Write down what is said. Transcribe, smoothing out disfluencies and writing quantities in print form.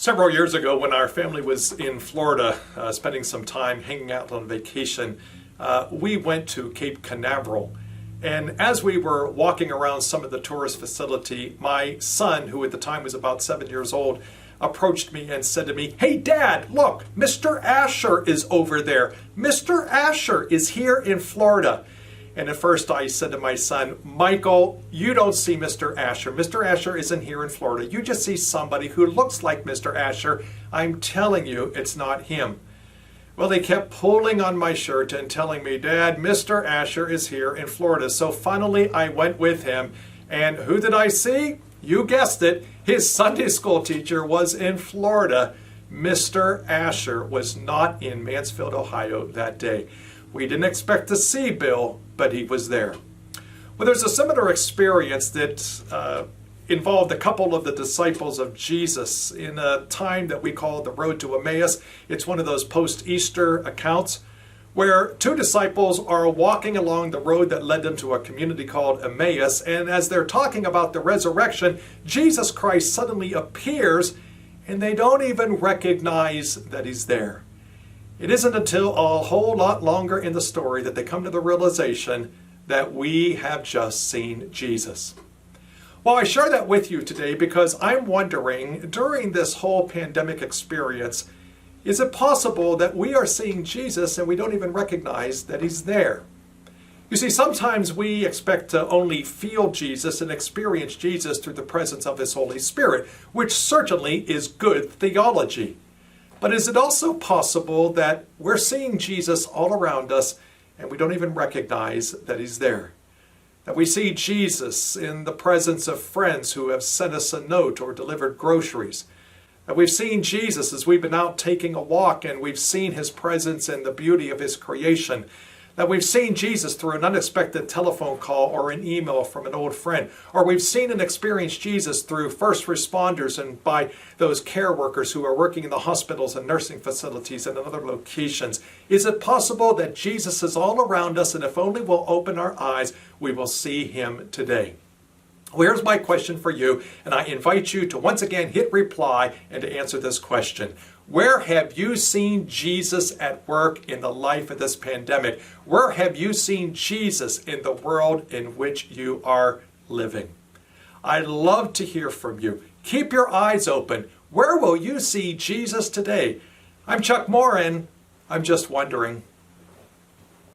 Several years ago, when our family was in Florida, spending some time hanging out on vacation, we went to Cape Canaveral. And as we were walking around some of the tourist facility, my son, who at the time was about 7 years old, approached me and said to me, "Hey Dad, look, Mr. Asher is over there. Mr. Asher is here in Florida." And at first I said to my son, "Michael, you don't see Mr. Asher. Mr. Asher isn't here in Florida. You just see somebody who looks like Mr. Asher. I'm telling you, it's not him." Well, they kept pulling on my shirt and telling me, "Dad, Mr. Asher is here in Florida." So finally I went with him. And who did I see? You guessed it. His Sunday school teacher was in Florida. Mr. Asher was not in Mansfield, Ohio that day. We didn't expect to see Bill, but he was there. Well, there's a similar experience that involved a couple of the disciples of Jesus in a time that we call the road to Emmaus. It's one of those post-Easter accounts where two disciples are walking along the road that led them to a community called Emmaus, and as they're talking about the resurrection, Jesus Christ suddenly appears, and they don't even recognize that he's there. It isn't until a whole lot longer in the story that they come to the realization that we have just seen Jesus. Well, I share that with you today because I'm wondering, during this whole pandemic experience, is it possible that we are seeing Jesus and we don't even recognize that he's there? You see, sometimes we expect to only feel Jesus and experience Jesus through the presence of his Holy Spirit, which certainly is good theology. But is it also possible that we're seeing Jesus all around us and we don't even recognize that he's there? That we see Jesus in the presence of friends who have sent us a note or delivered groceries. That we've seen Jesus as we've been out taking a walk and we've seen his presence and the beauty of his creation. That we've seen Jesus through an unexpected telephone call or an email from an old friend. Or we've seen and experienced Jesus through first responders and by those care workers who are working in the hospitals and nursing facilities and in other locations. Is it possible that Jesus is all around us, and if only we'll open our eyes, we will see him today? Well, here's my question for you, and I invite you to once again hit reply and to answer this question. Where have you seen Jesus at work in the life of this pandemic? Where have you seen Jesus in the world in which you are living? I'd love to hear from you. Keep your eyes open. Where will you see Jesus today? I'm Chuck Morin. I'm just wondering.